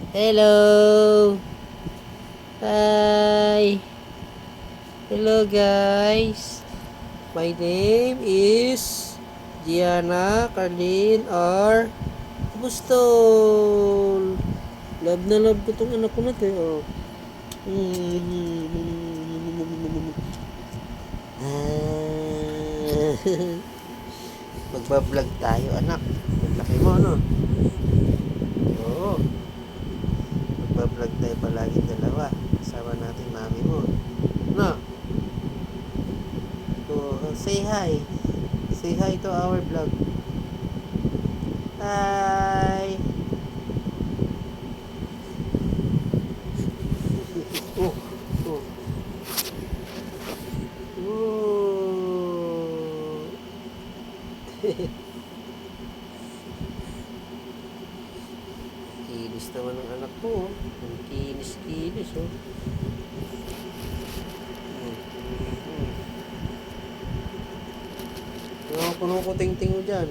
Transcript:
Hello! Hi! Hello guys! My name is Gianna Carlin R. Bustol! Love na love ko tong anak ko na to. Oh. Ah. Magbablog tayo anak. Maglaki mo ano? Oo. Magbablog tayo palagi dalawa. Kasama natin mami mo. No? Say hi. Say hi to our vlog. Hi! Oh, oh. Oh. Kinis naman ng anak ko. Ang kinis-kinis, oh. Ano, kuno ko ting-ting mo dyan.